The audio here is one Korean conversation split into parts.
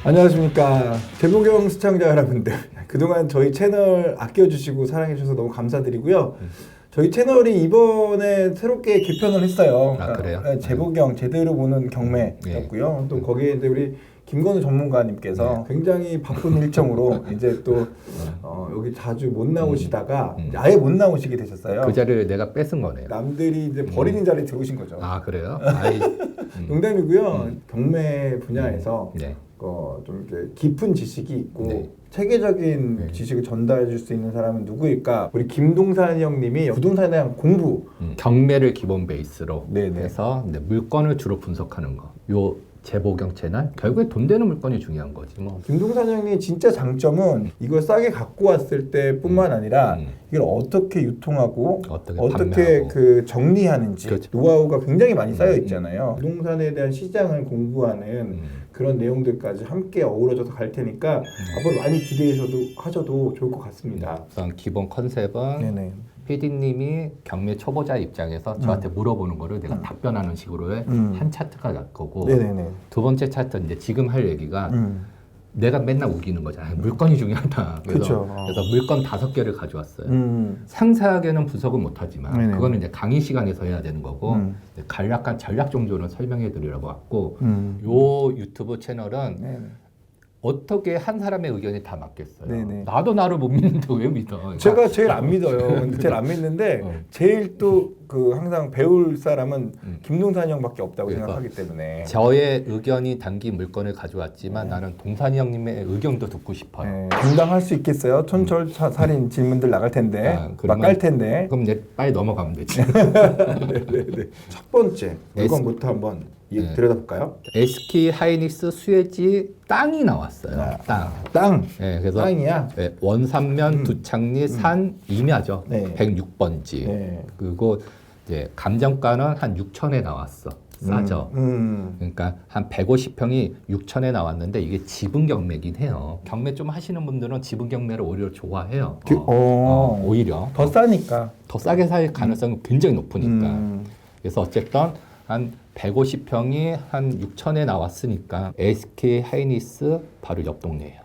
안녕하십니까. 재보경 시청자 여러분들. 그동안 저희 채널 아껴주시고 사랑해주셔서 너무 감사드리고요. 저희 채널이 이번에 새롭게 개편을 했어요. 아, 그래요? 재보경, 제대로 보는 경매였고요. 또 거기에 이제 우리 김건우 전문가님께서 굉장히 바쁜 일정으로 이제 또 여기 자주 못 나오시다가 아예 못 나오시게 되셨어요. 그 자리를 내가 뺏은 거네요. 남들이 이제 버리는 자리에 들어오신 거죠. 아, 그래요? 농담이고요. 경매 분야에서 네. 좀 이렇게 깊은 지식이 있고 네. 체계적인 지식을 전달해 줄 수 있는 사람은 누구일까? 우리 김동산 형님이 부동산에 대한 공부 경매를 기본 베이스로 네네. 해서 물건을 주로 분석하는 거. 요 재보경 채널 결국에 돈 되는 물건이 중요한 거지 뭐. 김동산 형님 진짜 장점은 이걸 싸게 갖고 왔을 때뿐만 아니라 이걸 어떻게 유통하고 어떻게 어떻게 판매하고. 그 정리하는지 그렇죠. 노하우가 굉장히 많이 쌓여 있잖아요. 부동산에 대한 시장을 공부하는 그런 내용들까지 함께 어우러져서 갈 테니까 앞으로 많이 기대하셔도 좋을 것 같습니다. 우선 기본 컨셉은 네네. PD님이 경매 초보자 입장에서 저한테 물어보는 거를 내가 답변하는 식으로 한 차트가 날 거고, 네네네. 두 번째 차트는 이제 지금 할 얘기가 내가 맨날 우기는 거잖아요. 물건이 중요하다. 그쵸. 그래서 물건 5개를 가져왔어요. 상세하게는 분석은 못하지만 네네. 그거는 이제 강의 시간에서 해야 되는 거고 간략한 전략 정도는 설명해 드리려고 왔고 요 유튜브 채널은 네네. 어떻게 한 사람의 의견이 다 맞겠어요. 네네. 나도 나를 못 믿는데 왜 믿어? 그러니까 제가 제일 안 믿어요. 근데 제일 안 믿는데 제일 또 그 항상 배울 사람은 김동산 형밖에 없다고 그러니까. 생각하기 때문에 저의 의견이 담긴 물건을 가져왔지만 나는 동산이 형님의 의견도 듣고 싶어요. 감당할 수 있겠어요? 촌철살인 질문들 나갈 텐데 막 깔 텐데. 그럼 이제 빨리 넘어가면 되지. 네네네. 첫 번째 물건부터 한번 들여다볼까요? SK 하이닉스 수혜지 땅이 나왔어요. 땅. 네, 그래서 땅이야. 네, 원산면 두창리 산 임야죠. 네. 106번지. 네. 그리고 이제 감정가는 한 6천에 나왔어. 싸죠. 그러니까 한 150평이 6천에 나왔는데 이게 지분 경매긴 해요. 경매 좀 하시는 분들은 지분 경매를 오히려 좋아해요. 오히려 더 싸니까. 더 싸게 살 가능성이 굉장히 높으니까. 그래서 어쨌든 한 150평이 한 6천에 나왔으니까 SK 하이닉스 바로 옆 동네예요.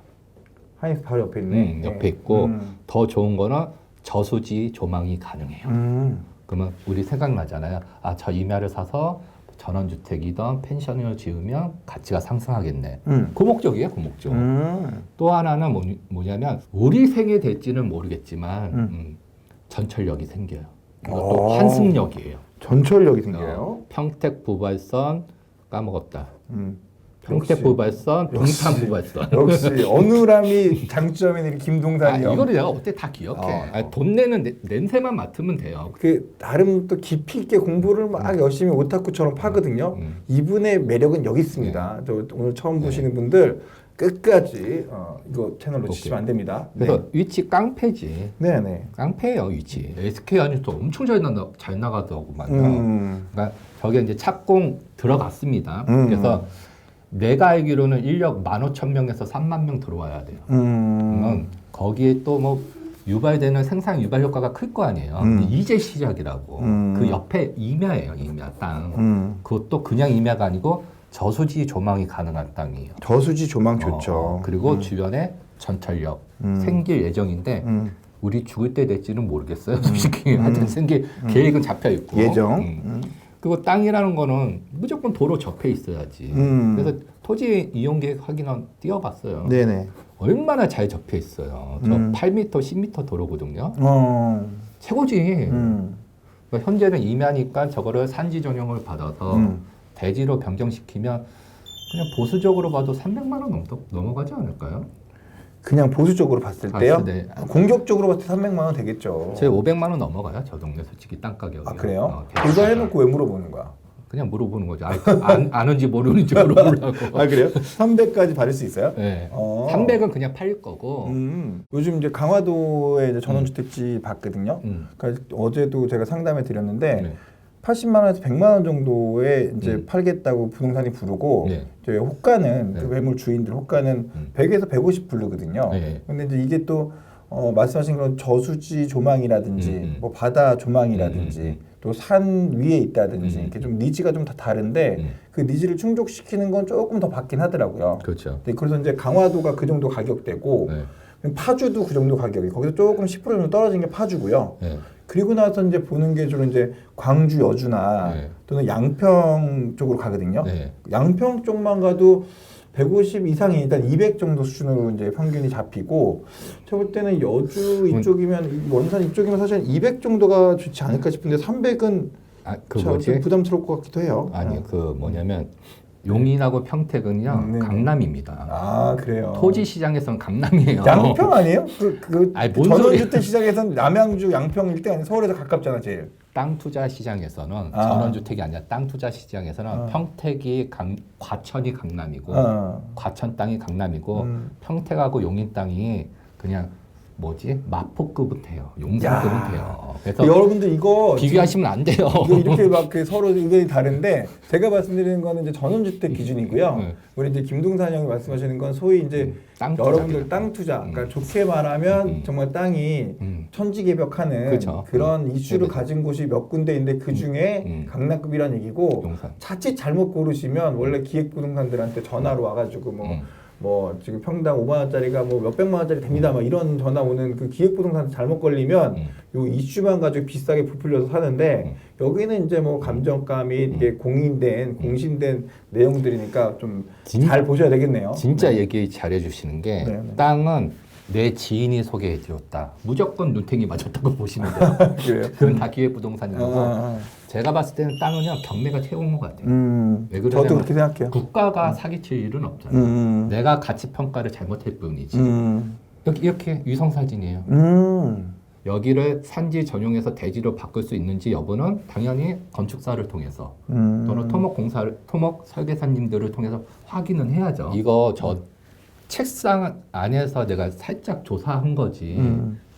하이닉스 바로 옆에 있네. 옆에 있고 더 좋은 거는 저수지 조망이 가능해요. 그러면 우리 생각나잖아요. 아, 저 임야를 사서 전원주택이든 펜션을 지으면 가치가 상승하겠네. 그 목적이에요, 그 목적. 또 하나는 뭐냐면 우리 생에 될지는 모르겠지만 전철역이 생겨요. 이것도 환승역이에요. 전철역이 생겨요? 평택부발선 까먹었다. 평택부발선, 동탄부발선. 역시 어눌함이 장점인 우리 김동산이 형. 이거를 내가 어떻게 다 기억해. 돈 내는 냄새만 맡으면 돼요. 그 나름 또 깊이 있게 공부를 막 열심히 오타쿠처럼 파거든요. 이분의 매력은 여기 있습니다. 저 오늘 처음 보시는 분들 끝까지 이거 채널 놓치시면 안 됩니다. 그래서 위치 깡패지. 네네. 깡패예요, 위치. SK 아니또 엄청 잘 나가더라고 말이야. 그러니까 저게 이제 착공 들어갔습니다. 그래서 내가 알기로는 인력 15,000명에서 3만 명 들어와야 돼요. 그러면 거기에 또 뭐 유발되는 생산 유발 효과가 클 거 아니에요. 이제 시작이라고. 그 옆에 임야예요, 임야 땅. 그것도 그냥 임야가 아니고 저수지 조망이 가능한 땅이에요. 저수지 조망 좋죠. 그리고 주변에 전철역 생길 예정인데 우리 죽을 때 될지는 모르겠어요. 솔직히 하여튼 생길 계획은 잡혀 있고. 예정. 그리고 땅이라는 거는 무조건 도로 접해 있어야지. 그래서 토지 이용 계획 확인은 띄워봤어요. 네네. 얼마나 잘 접해 있어요. 저 8m, 10m 도로거든요. 최고지. 그러니까 현재는 임야니까 저거를 산지 전용을 받아서 대지로 변경시키면 그냥 보수적으로 봐도 300만 원 넘어가지 않을까요? 그냥 보수적으로 봤을 때요? 때. 공격적으로 봤을 때 300만 원 되겠죠. 제 500만 원 넘어가요. 저 동네 솔직히 땅 가격이. 아 그래요? 그거 해놓고 왜 물어보는 거야? 그냥 물어보는 거죠. 아는지 모르는지 물어보려고. 아 그래요? 300까지 받을 수 있어요? 네. 300은 그냥 팔릴 거고. 요즘 이제 강화도에 이제 전원주택지 봤거든요. 그러니까 어제도 제가 상담해 드렸는데 80만 원에서 100만 원 정도에 이제 팔겠다고 부동산이 부르고 저희 호가는 그 매물 주인들 호가는 100에서 150 부르거든요. 근데 이제 이게 또 말씀하신 그런 저수지 조망이라든지 뭐 바다 조망이라든지 또 산 위에 있다든지 이렇게 좀 니즈가 좀 다 다른데 그 니즈를 충족시키는 건 조금 더 받긴 하더라고요. 그렇죠. 네, 그래서 이제 강화도가 그 정도 가격대고 파주도 그 정도 가격이 거기서 조금 10% 정도 떨어진 게 파주고요. 그리고 나서 이제 보는 게 주로 이제 광주 여주나 또는 양평 쪽으로 가거든요. 양평 쪽만 가도 150 이상이 일단 200 정도 수준으로 이제 평균이 잡히고, 제가 볼 때는 여주 이쪽이면 원산 이쪽이면 사실 200 정도가 좋지 않을까 싶은데 300은 좀 부담스러울 것 같기도 해요. 아니 그 뭐냐면 용인하고 평택은요 강남입니다. 아 그래요. 토지 시장에서는 강남이에요. 양평 아니에요? 그 아니, 전원주택 시장에서는 남양주 양평 일대 아니 서울에서 가깝잖아 제일. 땅 투자 시장에서는 전원주택이 아니라 땅 투자 시장에서는 평택이 과천이 강남이고 과천 땅이 강남이고 평택하고 용인 땅이 그냥 뭐지 마포급은 돼요. 용산급은 돼요. 그래서 여러분들 이거 비교하시면 안 돼요. 이렇게 막 그 서로 의견이 다른데 제가 말씀드리는 거는 이제 전원주택 기준이고요. 우리 이제 김동산 형이 말씀하시는 건 소위 이제 여러분들 땅 투자, 그러니까 좋게 말하면 정말 땅이 천지개벽하는 그렇죠. 그런 이슈를 가진 곳이 몇 군데인데 그 중에 강남급이란 얘기고 용산. 자칫 잘못 고르시면 원래 기획부동산들한테 전화로 와가지고 뭐 지금 평당 5만 원짜리가 뭐 몇백만 원짜리 됩니다. 막 이런 전화 오는 그 기획부동산 잘못 걸리면 요 이슈만 가지고 비싸게 부풀려서 사는데 여기는 이제 뭐 감정가 및 이게 공신된 내용들이니까 좀 잘 보셔야 되겠네요. 진짜 얘기 잘해 주시는 게 땅은 내 지인이 소개해 드렸다. 무조건 눈탱이 맞았다고 보시면 돼요. 그래요? 그건 다 기획부동산이고 제가 봤을 때는 땅은요 경매가 최고인 것 같아요. 왜 그러냐면 저도 그렇게 생각해요. 국가가 사기칠 일은 없잖아요. 내가 가치 평가를 잘못할 뿐이지. 이렇게 위성 사진이에요. 여기를 산지 전용해서 대지로 바꿀 수 있는지 여부는 당연히 건축사를 통해서 또는 토목 설계사님들을 통해서 확인은 해야죠. 이거 저 책상 안에서 내가 살짝 조사한 거지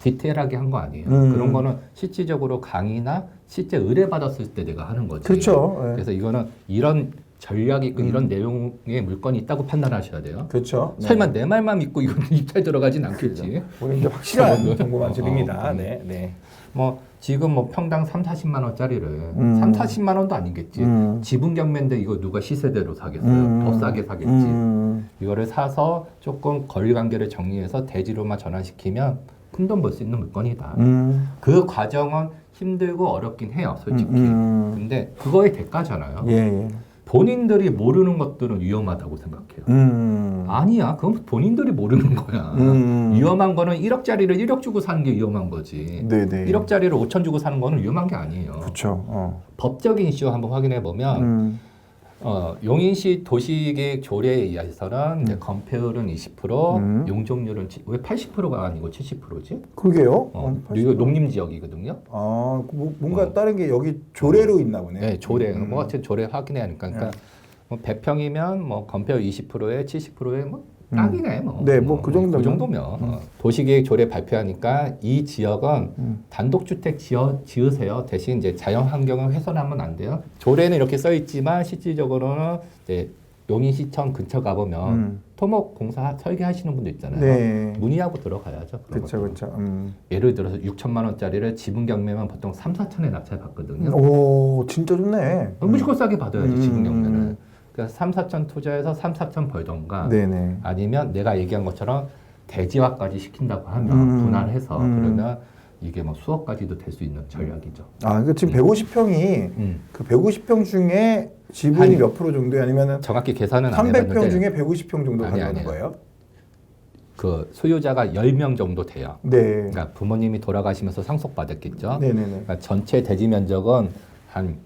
디테일하게 한 거 아니에요. 그런 거는 실질적으로 강의나 실제 의뢰받았을 때 내가 하는 거지. 그렇죠. 그래서 이거는 이런 전략이 있고 이런 내용의 물건이 있다고 판단하셔야 돼요. 그렇죠. 설마 내 말만 믿고 이건 입찰 들어가진 않겠지. 우리 이제 확실한 정보만 드립니다. 네. 뭐 지금 뭐 평당 3, 40만 원짜리를 3, 40만 원도 아니겠지. 지분 경매인데 이거 누가 시세대로 사겠어요? 더 싸게 사겠지. 이거를 사서 조금 거리 관계를 정리해서 대지로만 전환시키면 큰 돈 벌 수 있는 물건이다. 그 과정은 힘들고 어렵긴 해요, 솔직히. 근데 그거의 대가잖아요. 예. 본인들이 모르는 것들은 위험하다고 생각해요. 아니야, 그건 본인들이 모르는 거야. 위험한 거는 1억짜리를 1억 주고 사는 게 위험한 거지. 네네. 1억짜리를 5천 주고 사는 거는 위험한 게 아니에요. 그렇죠. 법적인 이슈 한번 확인해 보면 용인시 도시계획 조례에 의해서는 이제 건폐율은 20%, 용적률은 왜 80%가 아니고 70%지? 그러게요. 이거 농림지역이거든요. 아, 뭔가 다른 게 여기 조례로 있나 보네. 네, 조례. 뭐 하여튼 조례 확인해야 하니까. 그러니까 뭐 배평이면 뭐 건폐율 20%에 70%에 뭐 딱이네 뭐. 네, 뭐 그 정도면. 그 정도면 도시계획 조례 발표하니까 이 지역은 단독주택 지으세요. 대신 이제 자연 환경을 훼손하면 안 돼요. 조례는 이렇게 써 있지만 실질적으로는 이제 용인시청 근처 가보면 토목공사 설계하시는 분들 있잖아요. 네. 문의하고 들어가야죠. 그렇죠. 예를 들어서 6천만 원짜리를 지분 경매면 보통 3, 4천에 낙찰 받거든요. 오, 진짜 좋네. 무조건 싸게 받아야지 지분 경매는. 그래서 3, 4천 투자해서 3, 4천 벌던가 네네. 아니면 내가 얘기한 것처럼 대지화까지 시킨다고 하면 분할해서 그러면 이게 뭐 수억까지도 될 수 있는 전략이죠. 아, 그 지금 150평이 그 150평 중에 지분이 몇 프로 정도야? 아니면은 정확히 계산은 안 해봤는데 300평 중에 150평 정도 가져가는 거예요? 그 소유자가 10명 정도 돼요. 네. 그러니까 부모님이 돌아가시면서 상속받았겠죠. 네네네. 그러니까 전체 대지 면적은 한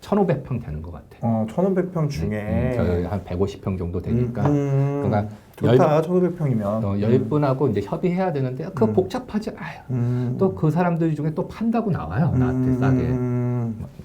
1,500평 되는 것 같아요. 1,500평 중에 저희 한 150평 정도 되니까. 그러니까 좋다. 1,500평이면. 10분하고 이제 협의해야 되는데 그거 복잡하지 않아요. 또 그 사람들 중에 또 판다고 나와요. 나한테 싸게.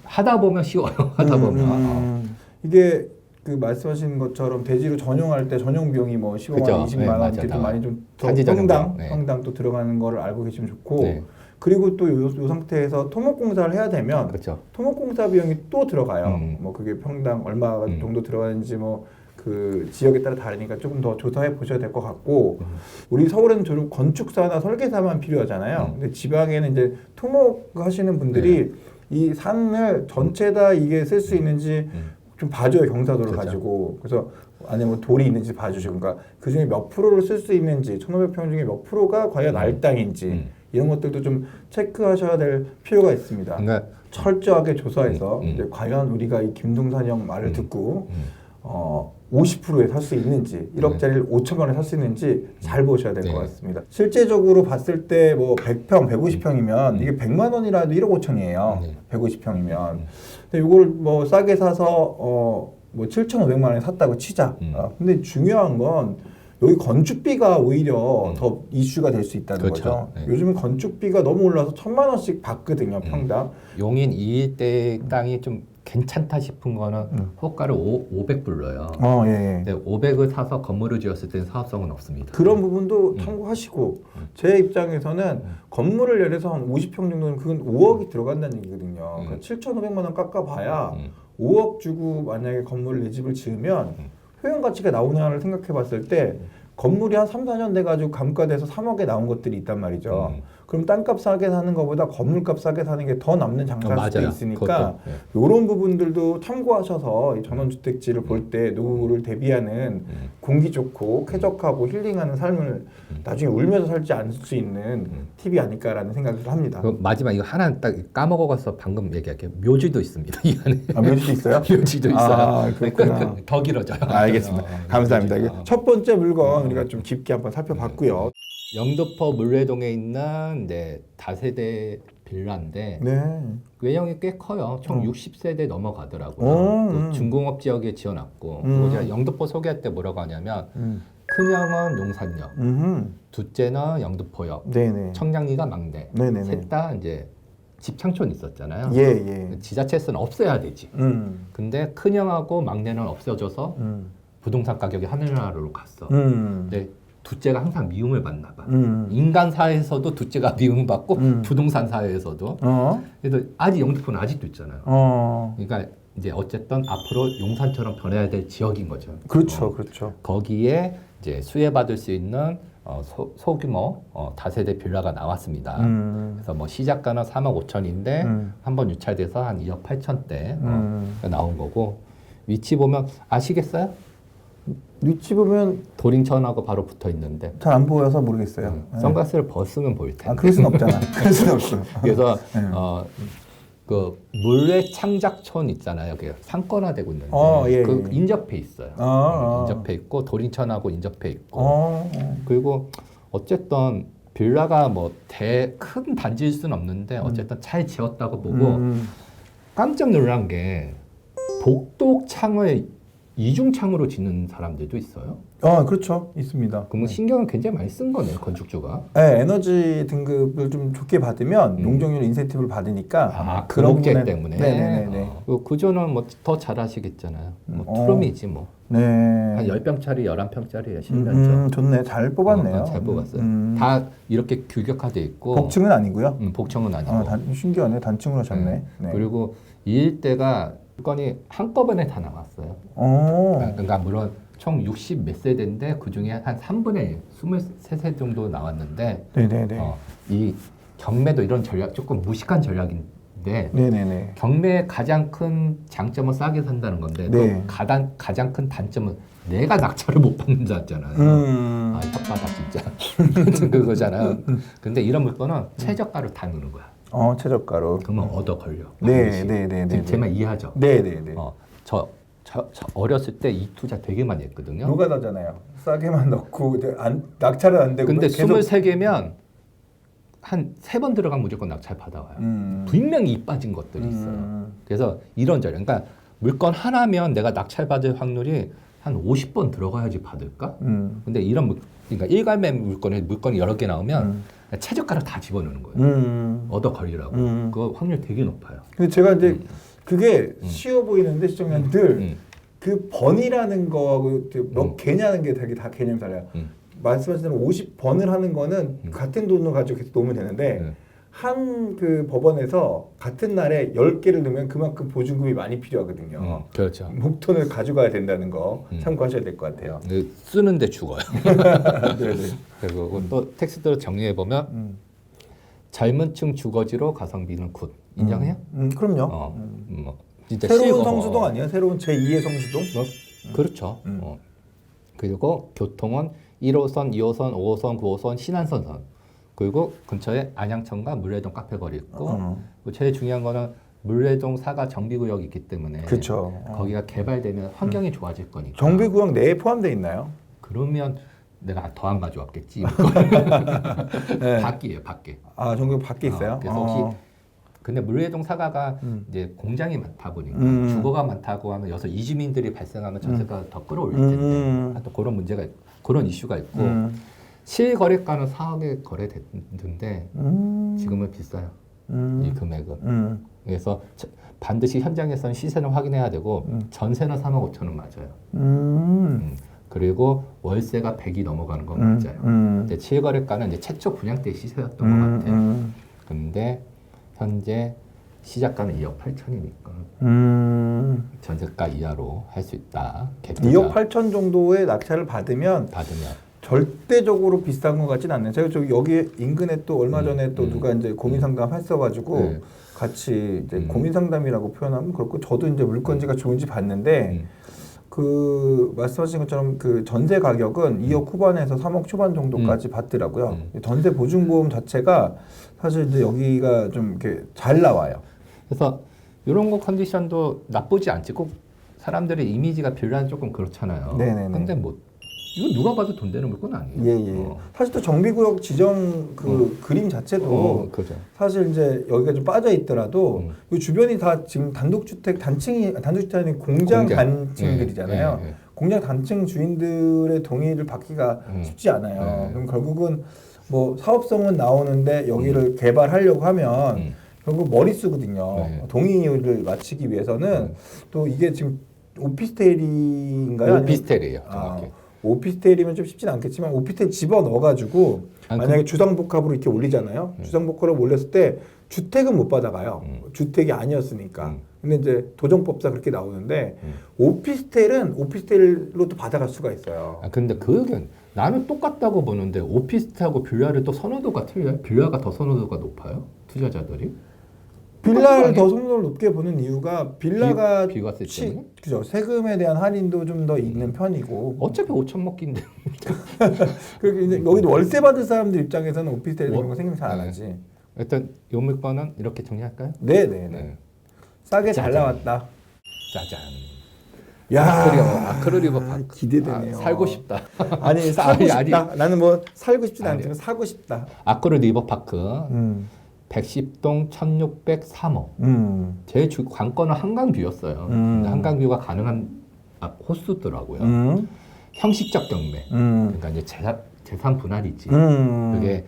하다 보면 쉬워요. 하다 보면. 이게 그 말씀하신 것처럼 대지로 전용할 때 전용 비용이 뭐 15만 원, 20만 원 이렇게 좀 많이 좀 더 평당 또 들어가는 거를 알고 계시면 좋고. 네. 그리고 또 요 상태에서 토목공사를 해야 되면 그렇죠. 토목공사 비용이 또 들어가요. 뭐 그게 평당 얼마 정도 들어가는지 뭐 그 지역에 따라 다르니까 조금 더 조사해 보셔야 될 것 같고 우리 서울은 주로 건축사나 설계사만 필요하잖아요. 근데 지방에는 이제 토목하시는 분들이 이 산을 전체 다 이게 쓸 수 있는지 좀 봐줘요. 경사도를 그렇죠. 가지고. 그래서 안에 뭐 돌이 있는지 봐주시고, 그러니까 그 중에 몇 프로를 쓸 수 있는지, 1,500평 중에 몇 프로가 과연 알땅인지 이런 것들도 좀 체크하셔야 될 필요가 있습니다. 그러니까 철저하게 조사해서 이제 과연 우리가 이 김동산이 형 말을 듣고 50%에 살 수 있는지, 1억짜리를 5천만 원에 살 수 있는지 잘 보셔야 될 것 같습니다. 실제적으로 봤을 때 뭐 100평, 150평이면 이게 100만 원이라도 1억 5천이에요. 150평이면. 근데 이걸 뭐 싸게 사서 뭐 7,500만 원에 샀다고 치자. 근데 중요한 건 여기 건축비가 오히려 더 이슈가 될 수 있다는 그렇죠. 거죠. 네. 요즘은 건축비가 너무 올라서 1,000만 원씩 받거든요, 평당. 용인 이 일대 땅이 좀 괜찮다 싶은 거는 호가를 500 불러요. 예. 근데 500을 사서 건물을 지었을 때는 사업성은 없습니다. 그런 부분도 참고하시고 제 입장에서는 건물을 예를 들어서 한 50평 정도는 그건 5억이 들어간다는 얘기거든요. 그러니까 7,500만 원 깎아봐야 5억 주고 만약에 건물을 내 집을 지으면 효용 가치가 나오나를 생각해 봤을 때 건물이 한 3, 4년 돼가지고 감가돼서 3억에 나온 것들이 있단 말이죠. 그럼 땅값 싸게 사는 것보다 건물값 싸게 사는 게 더 남는 장사일 수도 있으니까 이런 부분들도 참고하셔서 이 전원주택지를 볼 때 노후를 대비하는 공기 좋고 쾌적하고 힐링하는 삶을 나중에 울면서 살지 않을 수 있는 팁이 아닐까라는 생각을 합니다. 그 마지막 이거 하나 딱 까먹어서 방금 얘기할게요. 묘지도 있습니다. 이 안에. 묘지도 있어요? 묘지도 있어요. 아, 그렇구나. 더 길어져요. 알겠습니다. 감사합니다. 이게 첫 번째 물건 우리가 좀 깊게 한번 살펴봤고요. 영등포 물레동에 있는 다세대 빌라인데 네. 외형이 꽤 커요. 총 60세대 넘어가더라고요. 또 중공업 지역에 지어놨고 그리고 제가 영등포 소개할 때 뭐라고 하냐면 큰형은 용산역, 둘째는 영등포역, 네네. 청량리가 막내. 네네네. 셋 다 이제 집창촌 있었잖아요. 예. 지자체에서는 없애야 되지. 근데 큰형하고 막내는 없어져서 부동산 가격이 하늘나라로 갔어. 근데 둘째가 항상 미움을 받나 봐. 인간 사회에서도 둘째가 미움을 받고 부동산 사회에서도. 그래도 아직 영등포는 아직도 있잖아요. 그러니까 이제 어쨌든 앞으로 용산처럼 변해야 될 지역인 거죠. 그렇죠, 그렇죠. 거기에 이제 수혜받을 수 있는 소규모 다세대 빌라가 나왔습니다. 그래서 뭐 시작가는 3억 5천인데 한번 유찰돼서 한 2억 8천대 나온 거고 위치 보면 아시겠어요? 위치 보면 도림천하고 바로 붙어 있는데 잘 안 보여서 모르겠어요. 선글라스를 벗으면 보일 텐데. 그럴 순 없잖아. 그럴 순 없어. 그래서 그 물레 창작촌 있잖아요. 그게 상권화되고 있는데 그 인접해 있어요. 인접해 있고 도림천하고 인접해 있고 그리고 어쨌든 빌라가 뭐 큰 단지일 수는 없는데 어쨌든 잘 지었다고 보고 깜짝 놀란 게 복도 창을 이중창으로 짓는 사람들도 있어요. 그렇죠. 있습니다. 그러면 신경을 굉장히 많이 쓴 거네요, 건축주가. 네, 에너지 등급을 좀 좋게 받으면 농정률 인센티브를 받으니까 그런 게 때문에. 네네네. 구조는 뭐 더 잘하시겠잖아요. 뭐 투룸이지 뭐. 네. 한 10평짜리, 11평짜리에 실면적. 좋네. 잘 뽑았네요. 잘 뽑았어요. 다 이렇게 규격화돼 있고. 복층은 아니고요? 복층은 아니고. 신기하네. 단층으로 하셨네. 네. 그리고 이 일대가 건이 한꺼번에 다 나왔어요. 그러니까 물론 총 60 몇 세대인데 그 중에 한 3분의 23세 정도 나왔는데 네네네. 이 경매도 이런 전략 조금 무식한 전략인데 네네네. 경매의 가장 큰 장점은 싸게 산다는 건데 네. 또 가장 큰 단점은 내가 낙찰을 못 받는 자잖아요. 혓바닥 진짜 그거잖아요. 근데 이런 물건은 최저가를 다 넣는 거야. 최저가로. 그러면 얻어 걸려. 네네네. 제 말 이해하죠? 네네네. 저 어렸을 때 이 투자 되게 많이 했거든요. 노가다잖아요. 싸게만 넣고 낙찰은 안 되고. 근데 계속 23개면 한 3번 들어가면 무조건 낙찰 받아와요. 분명히 이 빠진 것들이 있어요. 그래서 이런 전략. 그러니까 물건 하나면 내가 낙찰 받을 확률이 한 50번 들어가야지 받을까? 근데 그러니까 일괄매 물건이 여러 개 나오면 최저가를 다 집어넣는 거예요. 얻어 걸리라고. 그 확률 되게 높아요. 근데 제가 이제 그게 쉬워 보이는데 시청자님들 그 번이라는 거 몇 개냐는 게 되게 다 개념이 달라요. 말씀하신 대로 50번을 하는 거는 같은 돈을 가지고 계속 놓으면 되는데 한 그 법원에서 같은 날에 10개를 넣으면 그만큼 보증금이 많이 필요하거든요. 그렇죠. 목돈을 가져가야 된다는 거 참고하셔야 될 것 같아요. 쓰는데 죽어요. 네네. 그리고 또 텍스트로 정리해 보면 젊은 층 주거지로 가성비는 굿. 인정해요? 그럼요. 뭐 진짜 새로운 성수동 아니에요? 새로운 제2의 성수동? 그렇죠. 그리고 교통은 1호선, 2호선, 5호선, 9호선, 신안선선. 그리고 근처에 안양천과 물레동 카페거리 있고 그리고 제일 중요한 거는 물레동 사가 정비구역이 있기 때문에 그렇죠. 거기가 개발되면 환경이 좋아질 거니까. 정비구역 내에 포함되어 있나요? 그러면 내가 더 안 가져왔겠지. 네. 밖이에요, 밖에. 아, 정비구역 밖에 있어요? 그래서 혹시 근데 물레동 사가가 이제 공장이 많다 보니까 주거가 많다고 하면 여기서 이주민들이 발생하면 전세가 더 끌어올릴 텐데 또 그런 문제가 그런 이슈가 있고 실거래가는 4억에 거래됐는데 지금은 비싸요. 이 금액은. 그래서 반드시 현장에서는 시세는 확인해야 되고 전세는 3억 5천원 맞아요. 그리고 월세가 100이 넘어가는 건 맞아요. 근데 실거래가는 이제 최초 분양 때 시세였던 것 같아요. 근데 현재 시작가는 2억 8천이니까 전세가 이하로 할 수 있다. 2억 8천 정도의 낙찰을 받으면 절대적으로 비싼 것 같진 않네요. 제가 저기 여기 인근에 또 얼마 전에 또 누가 이제 고민 상담 했어가지고 같이 이제 고민 상담이라고 표현하면 그렇고 저도 이제 물건지가 좋은지 봤는데 그 말씀하신 것처럼 그 전세 가격은 2억 후반에서 3억 초반 정도까지 받더라고요. 전세 보증보험 자체가 사실 이제 여기가 좀 이렇게 잘 나와요. 그래서 이런 거 컨디션도 나쁘지 않지. 꼭 사람들의 이미지가 빌라는 조금 그렇잖아요. 네네네. 근데 뭐 이거 누가 봐도 돈 되는 물건 아니에요. 예. 사실 또 정비구역 지정 그 그림 자체도 그죠. 사실 이제 여기가 좀 빠져 있더라도 이 주변이 다 지금 단독주택이 아니 공장 단층들이잖아요. 예. 공장 단층 주인들의 동의를 받기가 쉽지 않아요. 그럼 결국은 뭐 사업성은 나오는데 여기를 개발하려고 하면 결국 머리 쓰거든요. 동의를 맞추기 위해서는 또 이게 지금 오피스텔인가요? 오피스텔이에요. 정확히. 오피스텔이면 좀 쉽진 않겠지만 오피스텔 집어 넣어가지고 만약에 주상복합으로 이렇게 올리잖아요. 주상복합으로 올렸을 때 주택은 못 받아가요. 주택이 아니었으니까. 근데 이제 도정법상 그렇게 나오는데 오피스텔은 오피스텔로 또 받아갈 수가 있어요. 근데 그 의견 나는 똑같다고 보는데 오피스텔하고 빌라를 또 선호도가 틀려요? 빌라가 더 선호도가 높아요? 투자자들이? 빌라를 더 선호도를 높게 보는 이유가 빌라가 비과세 때문에? 그죠. 세금에 대한 할인도 좀 더 있는 편이고. 어차피 5천 먹기인데. 그리고 이제 여기도 월세 받을 사람들 입장에서는 오피스텔 이런 거 생각 잘 안 하지. 일단 요 물건은 이렇게 정리할까요? 네. 싸게 잘 나왔다. 짜잔. 야, 아크릴리버 기대되네요. 살고 싶다. 아니 사고 싶다. 나는 뭐 살고 싶진 않지만 사고 싶다. 아크릴리버 파크. 110동 1603호. 제일 관건은 한강뷰였어요. 근데 한강뷰가 가능한 호수더라고요. 형식적 경매. 그러니까 이제 재산 분할이지. 그게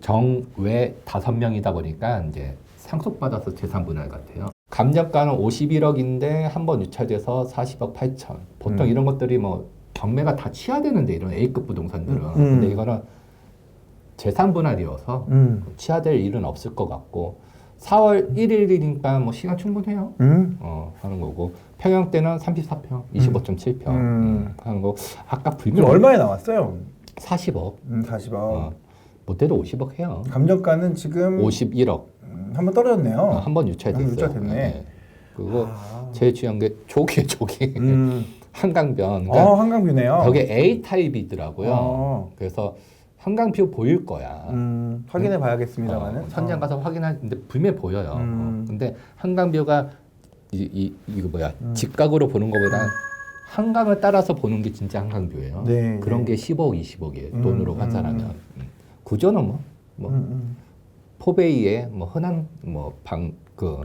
정외 5명이다 보니까 이제 상속받아서 재산 분할 같아요. 감정가는 51억인데 한 번 유찰돼서 40억 8천. 보통 이런 것들이 뭐 경매가 다 취하되는데 이런 A급 부동산들은. 근데 이거는 재산 분할이어서 취하될 일은 없을 것 같고 4월 1일이니까 뭐 시간 충분해요. 하는 거고 평형대는 34평, 25.7평 하는 거. 아까 불면 얼마에 나왔어요? 40억. 40억. 못해도 50억 해요. 감정가는 지금 51억. 한번 떨어졌네요. 한 번 유찰됐어요. 유찰됐네. 네. 그리고 제일 중요한 게 조개. 한강변. 그러니까 한강뷰네요. 저게 A 타입이더라고요. 그래서 한강뷰 보일 거야. 확인해 봐야겠습니다만은. 현장 가서 확인하는데 분명히 보여요. 근데 한강뷰가 이거 뭐야 직각으로 보는 것보다 한강을 따라서 보는 게 진짜 한강뷰예요. 네, 그런 게 15억, 20억이에요. 돈으로 환산하면. 구조는 포베이에 뭐 흔한 뭐 방 그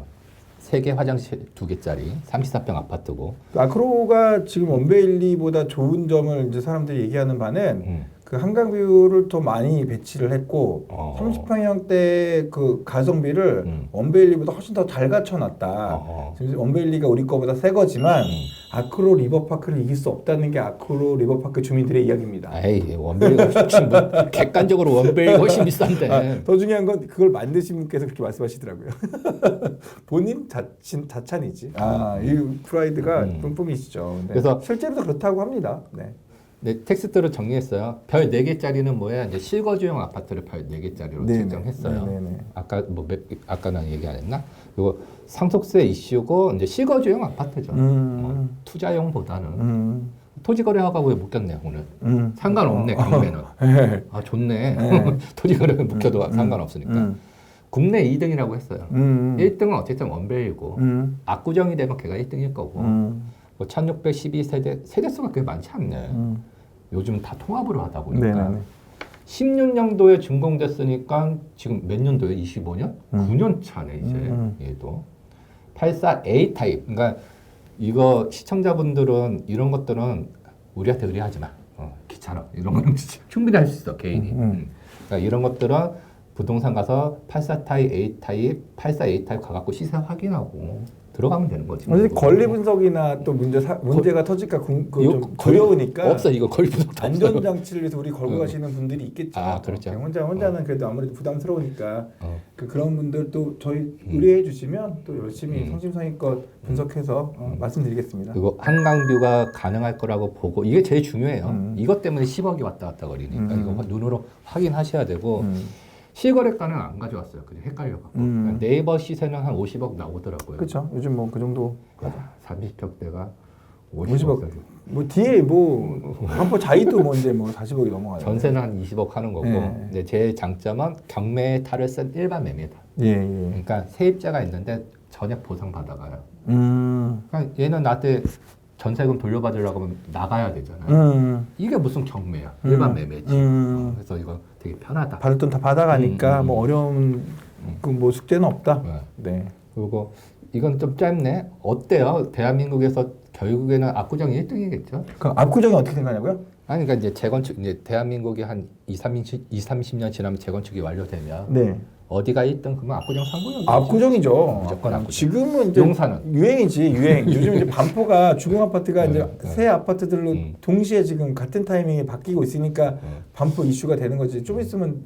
3개 화장실 2개짜리 34평 아파트고. 아크로가 지금 원베일리보다 좋은 점을 이제 사람들이 얘기하는 바는 그 한강뷰를 더 많이 배치를 했고 30평형대 그 가성비를 원베일리보다 훨씬 더 잘 갖춰놨다. 원베일리가 우리 거보다 새 거지만 아크로 리버파크를 이길 수 없다는 게 아크로 리버파크 주민들의 이야기입니다. 에이 원베일리가 훨씬 객관적으로 원베일리가 훨씬 비싼데. 더 중요한 건 그걸 만드신 분께서 그렇게 말씀하시더라고요. 본인 자찬이지. 이 프라이드가 뿜뿜이시죠. 그래서 실제로도 그렇다고 합니다. 네. 네, 텍스트로 정리했어요. 별 4개짜리는 뭐야? 이제 실거주용 아파트를 별 4개짜리로 책정했어요. 아까 난 얘기 안 했나? 그리고 상속세 이슈고 이제 실거주용 아파트죠. 투자용보다는 토지거래허가 왜 묶였네 오늘. 상관없네 경매는. 아 좋네. 토지거래는 묶여도 상관없으니까. 국내 2등이라고 했어요. 1등은 어쨌든 원벨이고 압구정이 되면 걔가 1등일 거고. 뭐 1612세대 세대수가 그렇게 많지 않네. 요즘 다 통합으로 하다 보니까 16년도에 준공됐으니까 지금 몇 년도에 25년? 9년 차네 이제 얘도 84A 타입. 그러니까 이거 시청자분들은 이런 것들은 우리한테 의뢰하지 마. 귀찮아. 이런 건 충분히 할 수 있어 개인이. 그러니까 이런 것들은 부동산 가서 84 타입, A 타입, 84 A 타입 가갖고 시세 확인하고. 들어가면 되는 거지. 권리 분석이나 또 문제가 터질까 좀 두려우니까 없어 이거 권리 분석 안전 장치를 위해서 우리 걸고 가시는 분들이 있겠죠. 아 그렇죠. 혼자는 그래도 아무래도 부담스러우니까 그런 분들도 저희 의뢰해 주시면 또 열심히 성심성의껏 분석해서 말씀드리겠습니다. 그리고 한강뷰가 가능할 거라고 보고 이게 제일 중요해요. 이것 때문에 10억이 왔다 갔다 거리니까 이거 눈으로 확인하셔야 되고. 실거래가는 안 가져왔어요. 그냥 헷갈려갖고. 네이버 시세는 한 50억 나오더라고요. 그렇죠. 요즘 뭐 그 정도. 30평대가 50억. 뭐 뒤에 뭐 반포 자이도 뭐 이제 뭐 40억이 넘어가요. 전세는 한 20억 하는 거고. 근데 제 장점은 경매에 탈을 쓴 일반 매매다. 그러니까 세입자가 있는데 전액 보상 받아가요. 그러니까 얘는 나한테 전세금 돌려받으려고 하면 나가야 되잖아요. 이게 무슨 경매야. 일반 매매지. 그래서 이거 되게 편하다. 받을 돈 다 받아가니까 뭐 어려운 그 뭐 숙제는 없다. 네. 그리고 이건 좀 짧네. 어때요? 대한민국에서 결국에는 압구정이 1등이겠죠? 그럼 압구정이 어떻게 생각하냐고요? 아니 그러니까 이제 재건축 이제 대한민국이 한 30년 지나면 재건축이 완료되면 네. 어디가 1등 그러면 압구정 상구역이죠. 압구정이죠. 무조건 압구정. 지금은 이제 용산은 유행이지 유행. 요즘 이제 반포가 주공 아파트가 이제 새 아파트들로 동시에 지금 같은 타이밍에 바뀌고 있으니까 반포 이슈가 되는 거지. 좀 있으면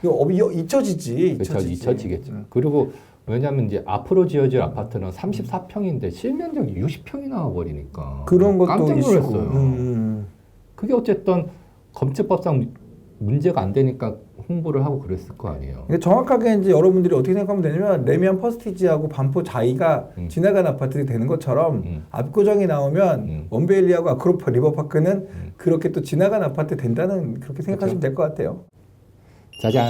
이거 잊혀지지. 그렇죠. 잊혀지겠죠. 그리고 왜냐하면 이제 앞으로 지어질 아파트는 34평인데 실면적이 60평이 나와버리니까 그런 것도 깜짝 놀랐어요. 이슈고. 그게 어쨌든 검증법상 문제가 안 되니까 홍보를 하고 그랬을 거 아니에요. 정확하게 이제 여러분들이 어떻게 생각하면 되냐면 레미안 퍼스티지하고 반포 자이가 지나간 아파트들이 되는 것처럼 압구정이 나오면 원베일리하고 아크로파 리버파크는 그렇게 또 지나간 아파트 된다는 그렇게 생각하시면 될 것 같아요. 짜잔.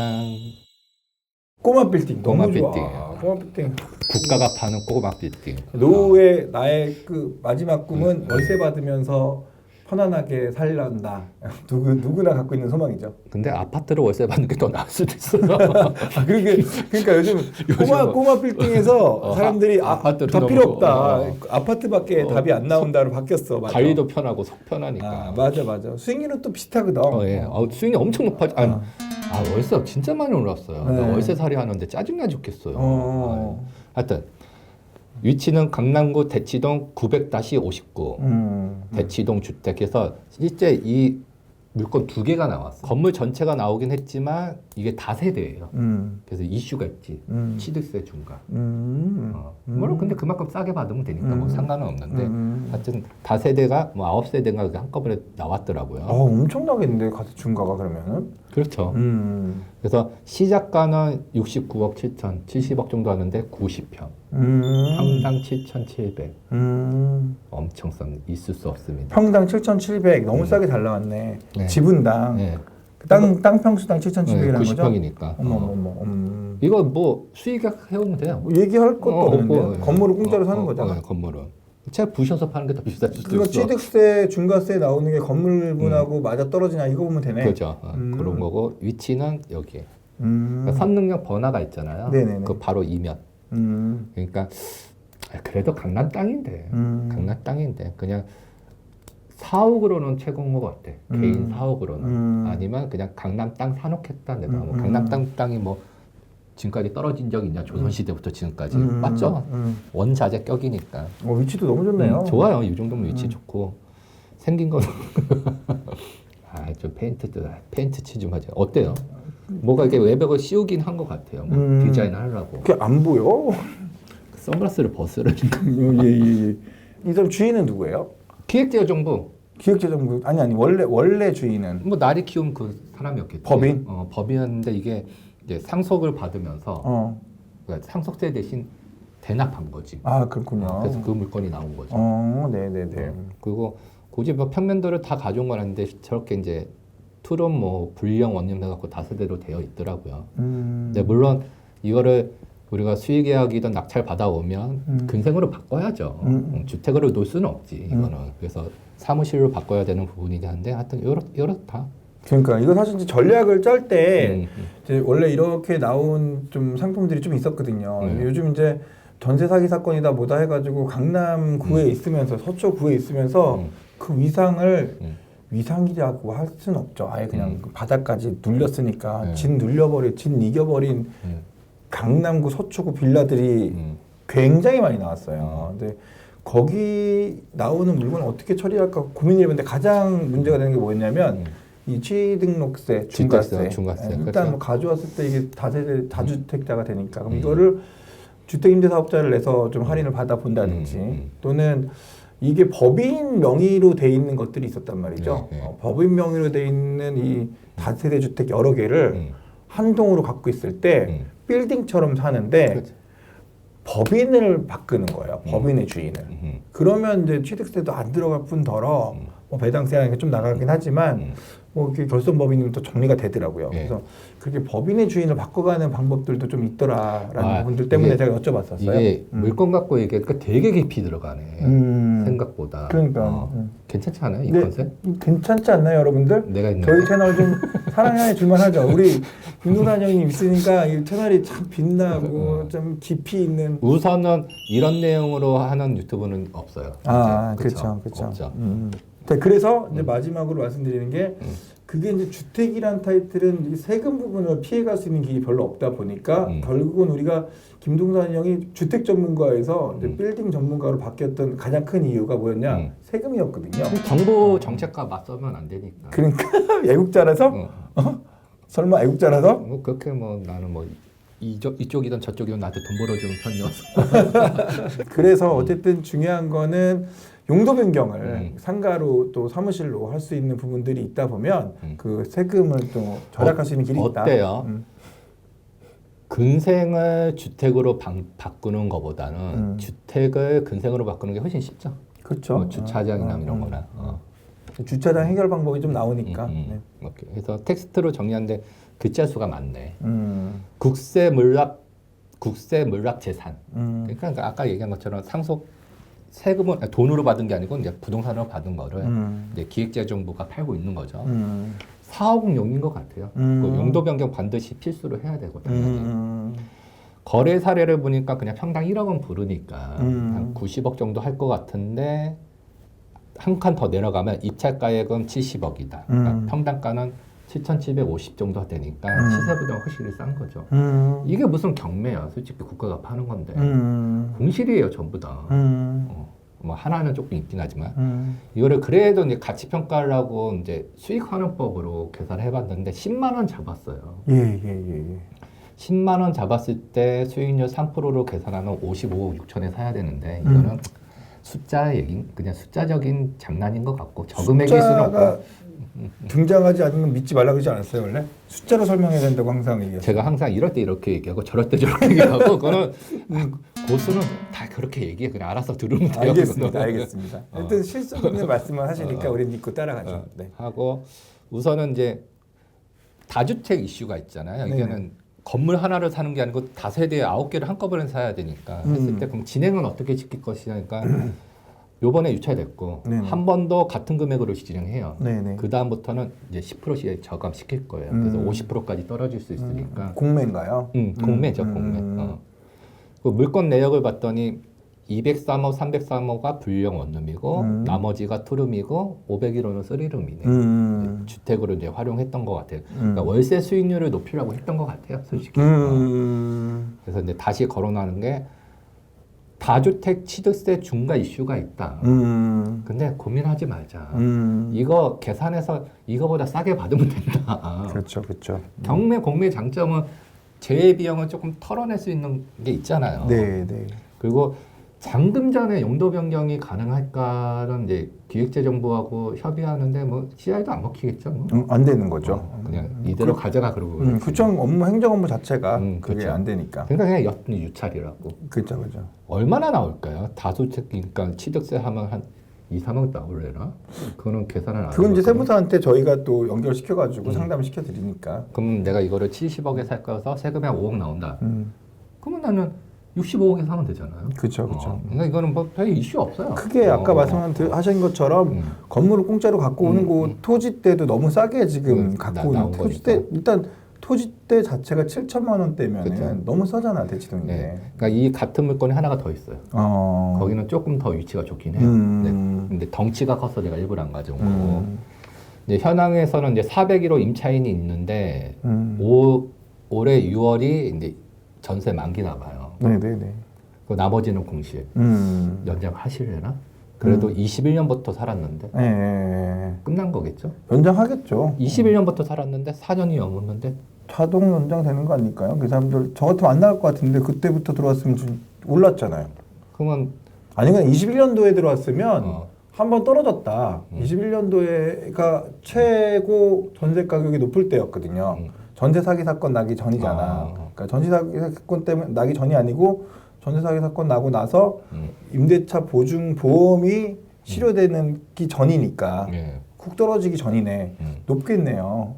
꼬마 빌딩 꼬마 너무 빌딩. 좋아. 꼬마 빌딩. 국가가 파는 꼬마 빌딩. 노후의 나의 그 마지막 꿈은 월세 받으면서 편안하게 살란다. 누구나 갖고 있는 소망이죠. 근데 아파트로 월세 받는 게 더 나을 수도 있어요. 그러니까 요즘 꼬마 빌딩에서 사람들이 다 필요 없다. 아파트밖에 답이 안 나온다로 바뀌었어. 맞아. 관리도 편하고 속 편하니까. 맞아. 수익률은 또 비슷하거든. 수익이 엄청 높아지. 월세 진짜 많이 올랐어요. 나 월세살이 하는데 짜증나 죽겠어요. 하여튼 위치는 강남구 대치동 900-59 대치동 주택에서 실제 이 물건 2개가 나왔어. 건물 전체가 나오긴 했지만 이게 다세대예요. 그래서 이슈가 있지. 취득세 중과. 물론 근데 그만큼 싸게 받으면 되니까 뭐 상관은 없는데 하여튼 다세대가 뭐 9세대인가 한꺼번에 나왔더라고요. 엄청나겠는데 가서 중과가 그러면은? 그렇죠. 그래서 시작가는 69억 7천, 70억 정도 하는데 90평. 평당 7,700. 엄청 싼, 있을 수 없습니다. 평당 7,700 너무 싸게 잘 나왔네. 네. 지분당. 네. 땅 평수당 7,700이라는 거죠? 90평이니까. 어머. 이거 뭐 수익액 해오면 돼요. 뭐 얘기할 것도 없는데 건물을 공짜로 사는 거잖아. 건물은. 제가 부셔서 파는 게 더 비쌀 수도 그거 있어. 취득세, 중과세 나오는 게 건물분하고 맞아 떨어지냐 이거 보면 되네. 그렇죠. 그런 거고 위치는 여기에. 그러니까 선릉역 번화가 있잖아요. 네네네. 그 바로 이면. 그러니까 그래도 강남 땅인데. 강남 땅인데 그냥 사옥으로는 최고인 것 같아. 개인 사옥으로는. 아니면 그냥 강남 땅 사놓겠다 내가. 뭐 강남 땅이 뭐 지금까지 떨어진 적 있냐? 조선시대부터 지금까지. 맞죠? 원자재 격이니까. 위치도 너무 좋네요. 좋아요. 이 정도면 위치 좋고. 생긴 거는. 좀 페인트 치 좀 하자. 어때요? 뭐가 이렇게 외벽을 씌우긴 한 것 같아요. 뭐 디자인 하려고. 그게 안 보여? 선글라스를 벗으라니까. 예. 이 사람 주인은 누구예요? 기획재정부. 기획재정부 아니 원래 주인은 뭐 나리 키운 그 사람이었겠지. 법인? 법인인데 이게 이제 상속을 받으면서 그러니까 상속세 대신 대납한 거지. 아 그렇군요. 그래서 그 물건이 나온 거죠. 네네네. 그리고 굳이 뭐 평면도를 다 가져온 건 아닌데 저렇게 이제 툴은 뭐 불량 원룸 해갖고 다세대로 되어 있더라고요. 근데 물론 이거를 우리가 수익계약이든 낙찰 받아오면 근생으로 바꿔야죠. 주택으로 놓을 수는 없지 이거는. 그래서 사무실로 바꿔야 되는 부분이긴 한데 하여튼 이렇다. 그러니까 이거 사실 이제 전략을 짤 때 이제 원래 이렇게 나온 좀 상품들이 좀 있었거든요. 요즘 이제 전세 사기 사건이다 뭐다 해가지고 강남구에 있으면서 서초구에 있으면서 그 위상을 위상이라고 할 수는 없죠. 아예 그냥 그 바닥까지 눌렸으니까 진 이겨버린 강남구 서초구 빌라들이 굉장히 많이 나왔어요. 근데 거기 나오는 물건을 어떻게 처리할까 고민을 해봤는데 가장 문제가 되는 게 뭐였냐면 이 취등록세, 중과세. 일단 그렇죠. 뭐 가져왔을 때 이게 다주택자가 되니까 그럼 이거를 주택임대사업자를 내서 좀 할인을 받아 본다든지 또는 이게 법인 명의로 돼 있는 것들이 있었단 말이죠. 법인 명의로 돼 있는 이 다세대 주택 여러 개를 한 동으로 갖고 있을 때 빌딩처럼 사는데 그렇죠. 법인을 바꾸는 거예요. 법인의 주인을. 그러면 이제 취득세도 안 들어갈 뿐더러 뭐 배당세가 좀 나가긴 하지만 뭐 이렇게 결손법인이면 또 정리가 되더라고요. 그래서 그렇게 법인의 주인을 바꿔가는 방법들도 좀 있더라라는 부분들 때문에 제가 여쭤봤었어요. 이게 물건 갖고 얘기하니까 되게 깊이 들어가네. 생각보다. 그러니까 괜찮지 않아요? 이 컨셉? 괜찮지 않나요, 여러분들? 내가 있는 저희 채널 좀 사랑해 줄만하죠. 우리 김동산 형님 있으니까 이 채널이 참 빛나고 좀 깊이 있는. 우선은 이런 내용으로 하는 유튜브는 없어요. 그렇죠. 없죠. 그래서 이제 마지막으로 말씀드리는 게 그게 이제 주택이란 타이틀은 이 세금 부분을 피해갈 수 있는 길이 별로 없다 보니까 결국은 우리가 김동산 형이 주택 전문가에서 이제 빌딩 전문가로 바뀌었던 가장 큰 이유가 뭐였냐? 세금이었거든요. 정부 정책과 맞서면 안 되니까. 그러니까 애국자라서? 설마 애국자라서? 뭐 그렇게 뭐 나는 뭐 이쪽이든 저쪽이든 나한테 돈 벌어주는 편이어서. 그래서 어쨌든 중요한 거는 용도 변경을 상가로 또 사무실로 할 수 있는 부분들이 있다 보면 그 세금을 또 절약할 수 있는 길이 있다. 어때요? 근생을 주택으로 바꾸는 것보다는 주택을 근생으로 바꾸는 게 훨씬 쉽죠. 그렇죠. 뭐 주차장이나 이런 거나. 주차장 해결 방법이 좀 나오니까. 네. 그래서 텍스트로 정리하는데 글자 수가 많네. 국세 물납 재산. 그러니까 아까 얘기한 것처럼 상속 세금은 돈으로 받은 게 아니고 이제 부동산으로 받은 거를 이제 기획재정부가 팔고 있는 거죠. 사업용인 것 같아요. 그 용도 변경 반드시 필수로 해야 되고 당연히. 거래 사례를 보니까 그냥 평당 1억 원 부르니까 한 90억 정도 할 것 같은데 한 칸 더 내려가면 입찰가액은 70억이다. 그러니까 평당가는 7,750 정도 되니까 시세보다 훨씬 싼 거죠. 이게 무슨 경매야. 솔직히 국가가 파는 건데. 공실이에요, 전부 다. 뭐 하나는 조금 있긴 하지만 이거를 그래도 이제 가치 평가를 하고 이제 수익 환원법으로 계산을 해봤는데 10만 원 잡았어요. 10만 원 잡았을 때 수익률 3%로 계산하면 55억 6천에 사야 되는데 이거는 숫자 얘기, 그냥 숫자적인 장난인 것 같고 저금액일 수는 없고. 등장하지 않으면 믿지 말라고 하지 않았어요 원래? 숫자로 설명해야 된다고 항상 얘기해요. 제가 항상 이럴 때 이렇게 얘기하고 저럴 때 저렇게 얘기하고 그거는 고수는 다 그렇게 얘기해. 그냥 알아서 들으면 돼요. 알겠습니다. 하여튼 실수 없는 말씀을 하시니까 우리 믿고 따라가죠. 네. 하고 우선은 이제 다주택 이슈가 있잖아요. 이게는 건물 하나를 사는 게 아니고 다세대 9개를 한꺼번에 사야 되니까 했을 때 그럼 진행은 어떻게 시킬 것이냐니까 요번에 유찰됐고 한 번 더 같은 금액으로 진행해요. 그 다음부터는 이제 10%씩 저감시킬 거예요. 그래서 50%까지 떨어질 수 있으니까. 공매인가요? 공매죠, 공매. 그 물건 내역을 봤더니 203호, 303호가 불량 원룸이고 나머지가 투룸이고 501호는 쓰리룸이네. 주택으로 이제 활용했던 것 같아요. 그러니까 월세 수익률을 높이려고 했던 것 같아요, 솔직히. 그래서 이제 다시 거론하는 게 다주택 취득세 중과 이슈가 있다. 근데 고민하지 말자. 이거 계산해서 이거보다 싸게 받으면 된다. 그렇죠. 경매, 공매 장점은 제외 비용을 조금 털어낼 수 있는 게 있잖아요. 네. 그리고 잔금전에 용도 변경이 가능할까는 이제 기획재정부하고 협의하는데 뭐 CI도 안 먹히겠죠. 뭐. 안 되는 거죠. 그냥 이대로 가져가 그러고. 구청 업무 행정 업무 자체가 그게 그렇죠. 안 되니까. 그러니까 그냥 옅은 유찰이라고. 그렇죠. 얼마나 나올까요? 다소책 그러니까 취득세 하면 한 2, 3억 나올래나? 그거는 계산을 안 그건 이제 해봤거든요. 세무사한테 저희가 또 연결시켜가지고 상담을 시켜드리니까. 그럼 내가 이거를 70억에 살 거여서 세금이 한 5억 나온다. 그러면 나는 65억에 사면 되잖아요. 그렇죠. 그러니까 이거는 뭐 별 이슈 없어요. 크게 아까 말씀하신 것처럼 건물을 공짜로 갖고 오는 거 토지대도 너무 싸게 지금 갖고 오는 토지대 일단 토지대 자체가 7천만 원대면은 그쵸. 너무 싸잖아 대치동인데. 네. 그러니까 이 같은 물건이 하나가 더 있어요. 거기는 조금 더 위치가 좋긴 해요. 근데 덩치가 커서 내가 일부러 안 가져온 거고. 이제 현황에서는 이제 401호 임차인이 있는데 올해 6월이 이제 전세 만기나 봐요. 네네네. 그 나머지는 공실 연장하실래나? 그래도 21년부터 살았는데 네. 끝난 거겠죠? 연장하겠죠. 21년부터 살았는데 4년이 넘었는데 자동 연장되는 거 아닐까요? 그 사람들 저 같으면 안 나갈 것 같은데 그때부터 들어왔으면 좀 올랐잖아요. 그러면 아니면 21년도에 들어왔으면 한 번 떨어졌다. 21년도에가 최고 전세 가격이 높을 때였거든요. 전세 사기 사건 나기 전이잖아. 그러니까 전세 사기 사건 때문에 나기 전이 아니고 전세 사기 사건 나고 나서 임대차 보증 보험이 실효되기 전이니까 쿡 떨어지기 전이네. 높겠네요.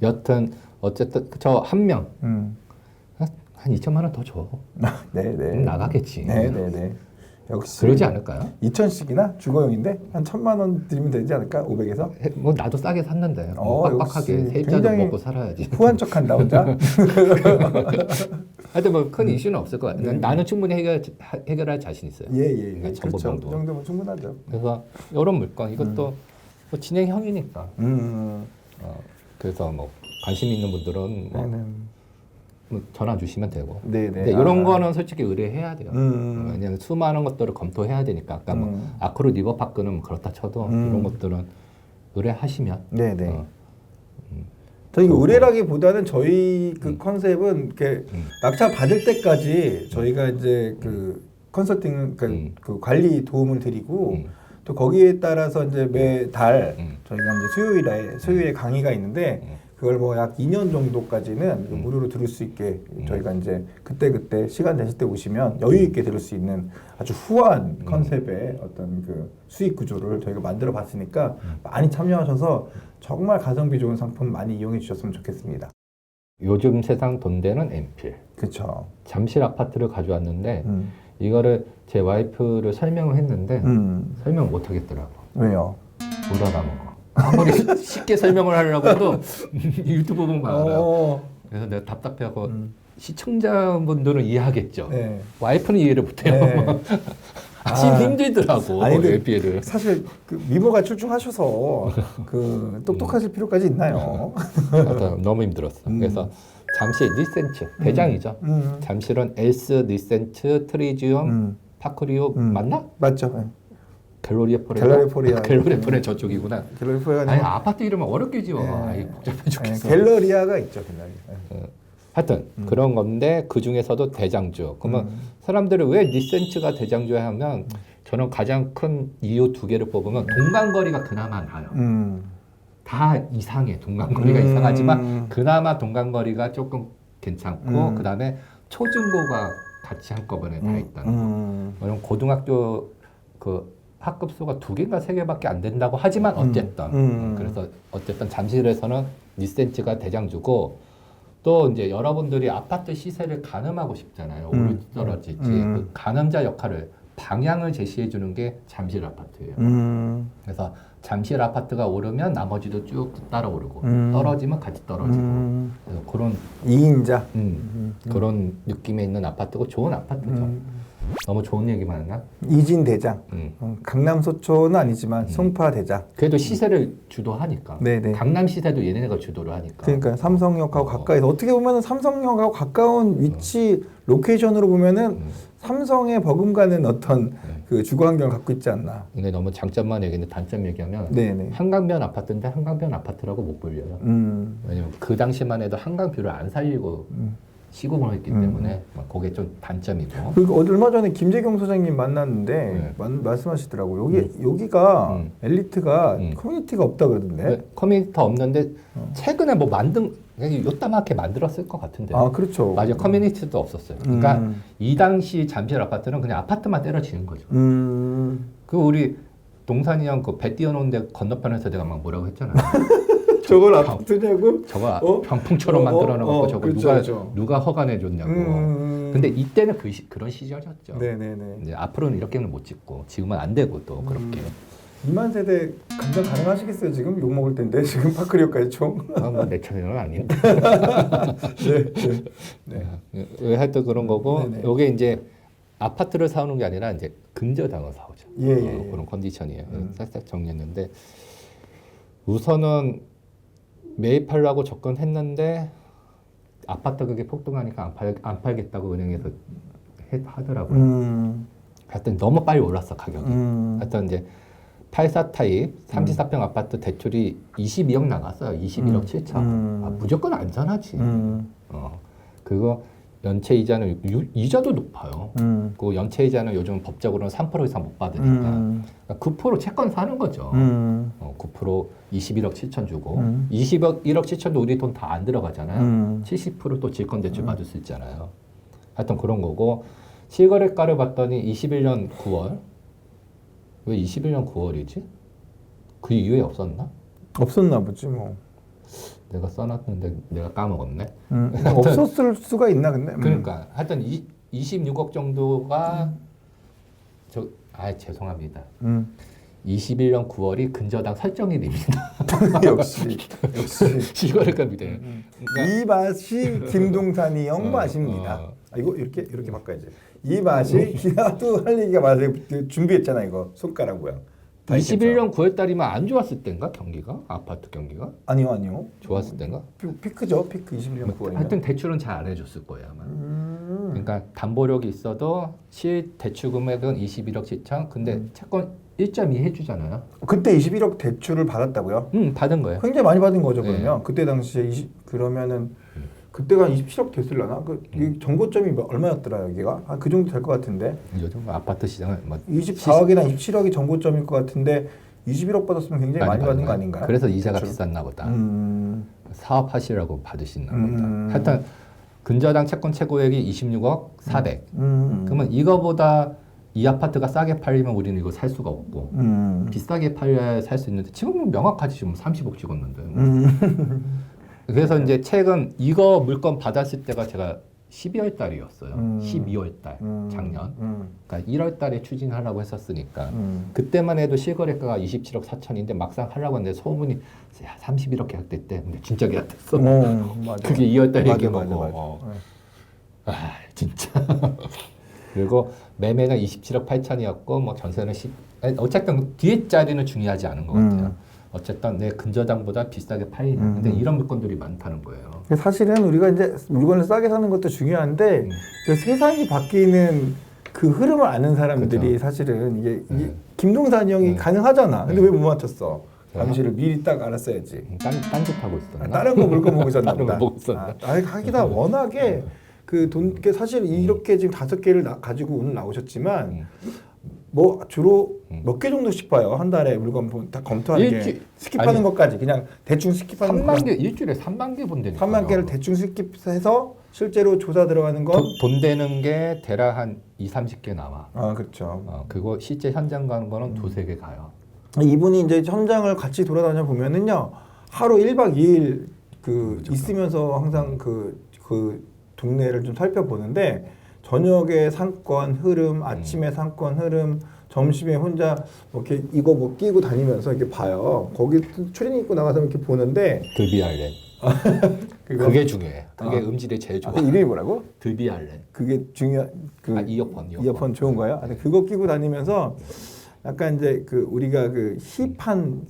여튼 어쨌든 저 한 명 한 2천만 원 더 줘. 네네. 나가겠지. 네네네. 역시 그러지 않을까요? 2천씩이나 주거용인데 한 1,000만 원 드리면 되지 않을까? 500에서? 뭐 나도 싸게 샀는데 뭐 빡빡하게 세입자도 먹고 살아야지. 후한 척한다 혼자. 하여튼 뭐 큰 이슈는 없을 것 같아요. 나는 충분히 해결할 자신 있어요. 예예. 그러니까 그렇죠. 그 정도. 정도면 충분하죠. 그래서 이런 물건 이것도 뭐 진행형이니까. 그래서 뭐 관심 있는 분들은 뭐 전화 주시면 되고. 네네. 근데 이런 거는 솔직히 의뢰해야 돼요. 왜냐하면 수많은 것들을 검토해야 되니까. 아까 뭐 아크로 리버파크는 뭐 그렇다 쳐도 이런 것들은 의뢰하시면. 네네. 저희 의뢰라기보다는 저희 그 컨셉은 이렇게 낙찰 받을 때까지 저희가 이제 그 컨설팅 그러니까 그 관리 도움을 드리고 또 거기에 따라서 이제 매달 저희가 이제 수요일에 강의가 있는데 그걸 뭐 약 2년 정도까지는 무료로 들을 수 있게 저희가 이제 그때 시간 되실 때 오시면 여유 있게 들을 수 있는 아주 후한 컨셉의 어떤 그 수익 구조를 저희가 만들어 봤으니까 많이 참여하셔서 정말 가성비 좋은 상품 많이 이용해 주셨으면 좋겠습니다. 요즘 세상 돈 되는 MPL. 그렇죠. 잠실 아파트를 가져왔는데 이거를 제 와이프를 설명을 했는데 설명 못 하겠더라고. 왜요? 못 알아먹어. 아무리 쉽게 설명을 하려고 해도 유튜브 보면 알아요. 그래서 내가 답답해하고 시청자분들은 이해하겠죠. 네. 와이프는 이해를 못해요. 네. 힘들더라고. 아니, LP를. 사실 그 미모가 출중하셔서 그 똑똑하실 필요까지 있나요? 너무 힘들었어. 그래서 잠시 리센츠 대장이죠. 잠실은 엘스, 리센츠, 트리지움, 파크리오 맞나? 맞죠. 네. 갤러리포레 저쪽이구나. 갤러리포레가 아니 아파트 이름은 어렵게 지어. 아이 복잡해 죽겠어. 갤러리아가 있죠, 갤러리. 하여튼 그런 건데 그 중에서도 대장주. 그러면 사람들이 왜 리센츠가 대장주야 하면 저는 가장 큰 이유 두 개를 뽑으면 동간거리가 그나마 나요. 다 이상해. 동간거리가 이상하지만 그나마 동간거리가 조금 괜찮고 그 다음에 초중고가 같이 한꺼번에 다 있다는 거. 왜냐면 고등학교 그 학급수가 2개인가 3개밖에 안 된다고 하지만 어쨌든 그래서 어쨌든 잠실에서는 리센츠가 대장주고 또 이제 여러분들이 아파트 시세를 가늠하고 싶잖아요. 오를지 떨어질지 그 가늠자 역할을 방향을 제시해 주는 게 잠실 아파트예요. 그래서 잠실 아파트가 오르면 나머지도 쭉 따라 오르고 떨어지면 같이 떨어지고 그래서 그런 2인자 그런 느낌에 있는 아파트고 좋은 아파트죠. 너무 좋은 얘기만 했나? 이진 대장. 강남 소초는 아니지만 송파 대장. 그래도 시세를 주도하니까. 네네. 강남 시세도 얘네가 주도를 하니까. 그러니까 삼성역하고 가까이서 어떻게 보면 삼성역하고 가까운 위치 로케이션으로 보면은 삼성에 버금가는 어떤 그 주거 환경을 갖고 있지 않나. 근데 너무 장점만 얘기했는데 단점 얘기하면 네네. 한강변 아파트인데 한강변 아파트라고 못 불려요. 왜냐면 그 당시만 해도 한강뷰를 안 살리고 시공을 했기 때문에 그게 좀 단점이고. 그리고 얼마 전에 김재경 소장님 만났는데 말씀하시더라고요. 여기가 엘리트가 커뮤니티가 없다 그러던데. 커뮤니티 없는데 최근에 뭐 요따맣게 만들었을 것 같은데. 아, 그렇죠. 맞아요. 커뮤니티도 없었어요. 그러니까 이 당시 잠실 아파트는 그냥 아파트만 때려치는 거죠. 그 우리 동산이 형 그 배 띄워놓은데 건너편에서 내가 막 뭐라고 했잖아요. 저걸 아파트냐고? 저거 병풍처럼 만들어놔갖고 저거 그렇죠, 누가 허가내줬냐고. 근데 이때는 그런 시절이었죠. 네네네. 이제 앞으로는 이렇게는 못 짓고 지금은 안 되고 또 그렇게. 2만 세대 감당 가능하시겠어요? 지금 욕 먹을 텐데 지금 파크리오까지 총. 내 차례는 아닌데. 네. 하여튼 그런 거고. 네네. 이게 이제 아파트를 사오는 게 아니라 이제 근저당을 사오죠. 예. 그런 컨디션이에요. 살짝 정리했는데 우선은 매입하려고 접근했는데 아파트 가격이 폭등하니까 안 팔겠다고 은행에서 하더라고요. 하여튼 너무 빨리 올랐어 가격이. 하여튼 이제 84 타입 34평 아파트 대출이 22억 나갔어요. 21억 7천. 무조건 안전하지. 그거 연체 이자는 이자도 높아요. 그 연체 이자는 요즘 법적으로는 3% 이상 못 받으니까 9% 채권 사는 거죠. 9% 21억 7천 주고 21억 7천도 우리 돈 다 안 들어가잖아요. 70%또 질권 대출 받을 수 있잖아요. 하여튼 그런 거고 실거래가를 봤더니 21년 9월 왜 21년 9월이지? 그 이후에 없었나? 없었나 보지 뭐. 내가 써놨는데 내가 까먹었네. 없었을 수가 있나 근데. 그러니까 하여튼 26억 정도가 죄송합니다. 21년 9월이 근저당 설정일입니다. 역시 실거래가입니다. 이 맛이 김동산이 형 맛입니다. 이거 이렇게 바꿔야지. 이 맛이 기아도 할 얘기가 맞아요. 준비했잖아 이거 손가락 모양. 21년 9월 달이면 안 좋았을 때인가 경기가? 아파트 경기가? 아니요. 좋았을 때인가? 피크죠. 피크 21년 9월이면. 하여튼 대출은 잘 안 해줬을 거예요 아마. 그러니까 담보력이 있어도 실 대출 금액은 21억 7천. 근데 채권 1.2 해주잖아요. 그때 21억 대출을 받았다고요? 받은 거예요. 굉장히 많이 받은 거죠 그러면. 네. 그때 당시에 그러면은 그때가 27억 됐을라나? 이 정고점이 얼마였더라 여기가? 그 정도 될 것 같은데. 요즘 아파트 시장은 24억이나 27억이 정고점일 것 같은데 21억 받았으면 굉장히 많이 받은 거 아닌가요? 그래서 이자가 비쌌나 보다. 사업하시라고 받으시나 보다. 하여튼 근저당 채권 최고액이 26억 400. 그러면 이거보다 이 아파트가 싸게 팔리면 우리는 이거 살 수가 없고 비싸게 팔려야 살 수 있는데 지금은 명확하지 지금 30억 찍었는데. 그래서 이제 최근 이거 물건 받았을 때가 제가 12월 달이었어요. 12월 달 작년. 그러니까 1월 달에 추진하려고 했었으니까 그때만 해도 실거래가가 27억 4천인데 막상 하려고 했는데 소문이 31억 계약됐대. 근데 진짜 계약됐어. 맞아. 그게 2월 달 얘기고. 맞아. 진짜. 그리고 매매가 27억 8천이었고 뭐 전세는 어쨌든 뒤에 자리는 중요하지 않은 것 같아요. 어쨌든 내 근저당보다 비싸게 팔리는. 근데 이런 물건들이 많다는 거예요. 사실은 우리가 이제 물건을 싸게 사는 것도 중요한데 세상이 바뀌는 그 흐름을 아는 사람들이 그렇죠. 사실은 이게 김동산이 형이 가능하잖아. 근데 왜 못 맞췄어? 잠시를 미리 딱 알았어야지. 딴짓하고 있었나? 다른 거 물건 보고 있었나 다른 거 보다. 보고 있었나? 하기다 워낙에 사실 이렇게 지금 5개를 가지고 오늘 나오셨지만 뭐 주로 몇 개 정도씩 봐요? 한 달에 물건 다 검토하는 게 스킵하는 것까지 그냥 대충 스킵하는 3만 개 일주일에 3만 개 본다니까. 3만 개를 대충 스킵해서 실제로 조사 들어가는 건 돈 되는 게 대략 한 2, 30개 나와. 그렇죠. 그거 실제 현장 가는 거는 2-3개 가요. 이분이 이제 현장을 같이 돌아다녀 보면은요. 하루 1박 2일 있으면서 항상 그 동네를 좀 살펴보는데 저녁에 상권 흐름, 아침에 상권 흐름, 점심에 혼자 이렇게 이거 뭐 끼고 다니면서 이렇게 봐요. 거기 추리닝 입고 나가서 이렇게 보는데 드비알렌. 그게 중요해. 그게 음질이 제일 좋아. 이름이 뭐라고? 드비알렌. 그게 중요한 이어폰 좋은 거예요. 그거 끼고 다니면서 약간 이제 우리가 힙한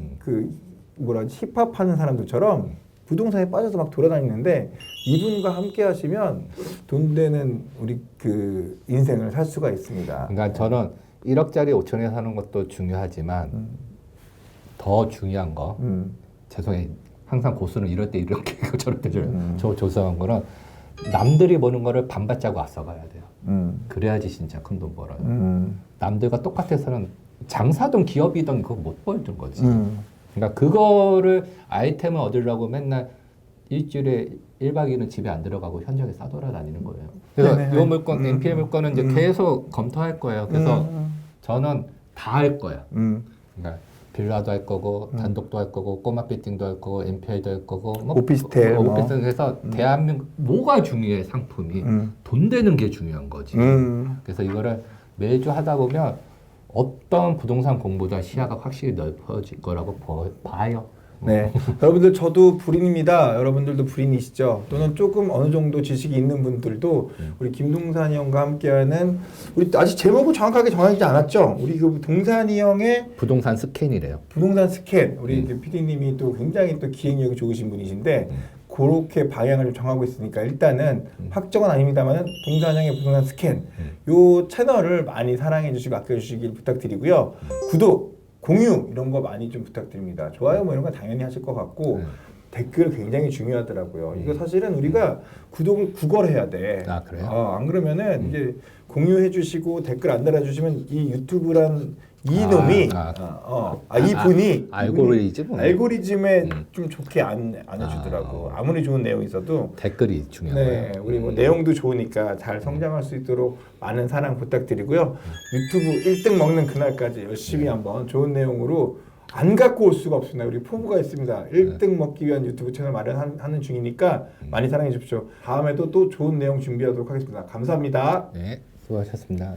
힙합하는 사람들처럼 부동산에 빠져서 막 돌아다니는데 이분과 함께 하시면 돈 되는 우리 인생을 살 수가 있습니다. 그러니까 저는 1억짜리 5천에 사는 것도 중요하지만 더 중요한 거 죄송해요. 항상 고수는 이럴 때 이렇게 저럴 때 저 조사한 거는 남들이 버는 거를 반발자고 앞서가야 돼요. 그래야지 진짜 큰 돈 벌어요. 남들과 똑같아서는 장사든 기업이든 그거 못 벌던 거지. 그러니까 그거를 아이템을 얻으려고 맨날 일주일에 1박 2일은 집에 안 들어가고 현장에 싸돌아다니는 거예요. 그래서 이 물건, NPL 물건은 이제 계속 검토할 거예요. 그래서 저는 다 할 거예요. 그러니까 빌라도 할 거고, 단독도 할 거고, 꼬마 빌딩도 할 거고, NPL도 할 거고, 뭐 오피스텔, 오피스텔 해서 대한민국 뭐가 중요해 상품이 돈 되는 게 중요한 거지. 그래서 이거를 매주 하다 보면 어떤 부동산 공부보다 시야가 확실히 넓어질 거라고 봐요. 네, 여러분들 저도 불인입니다. 여러분들도 불인이시죠? 또는 조금 어느 정도 지식이 있는 분들도 우리 김동산이 형과 함께하는 우리 아직 제목을 정확하게 정하지 않았죠? 우리 그 동산이 형의 부동산 스캔이래요. 부동산 스캔. 우리 PD님이 또 굉장히 또 기획력이 좋으신 분이신데 그렇게 방향을 좀 정하고 있으니까 일단은 확정은 아닙니다만 동산형의 부동산 스캔 요 채널을 많이 사랑해 주시고 아껴 주시길 부탁드리고요. 구독, 공유 이런 거 많이 좀 부탁드립니다. 좋아요 뭐 이런 거 당연히 하실 것 같고 댓글 굉장히 중요하더라고요. 이거 사실은 우리가 구독을 구걸해야 돼. 아 그래요? 안 그러면은 이제 공유해 주시고 댓글 안 달아주시면 이 유튜브란 이놈이 이분이 알고리즘에 좀 좋게 안 해주더라고. 아무리 좋은 내용이 있어도 댓글이 중요해요. 네, 우리 뭐 내용도 좋으니까 잘 성장할 수 있도록 많은 사랑 부탁드리고요. 유튜브 1등 먹는 그날까지 열심히 한번 좋은 내용으로 안 갖고 올 수가 없습니다. 우리 포부가 있습니다. 1등 먹기 위한 유튜브 채널 마련하는 중이니까 많이 사랑해 주십시오. 다음에도 또 좋은 내용 준비하도록 하겠습니다. 감사합니다. 네, 수고하셨습니다.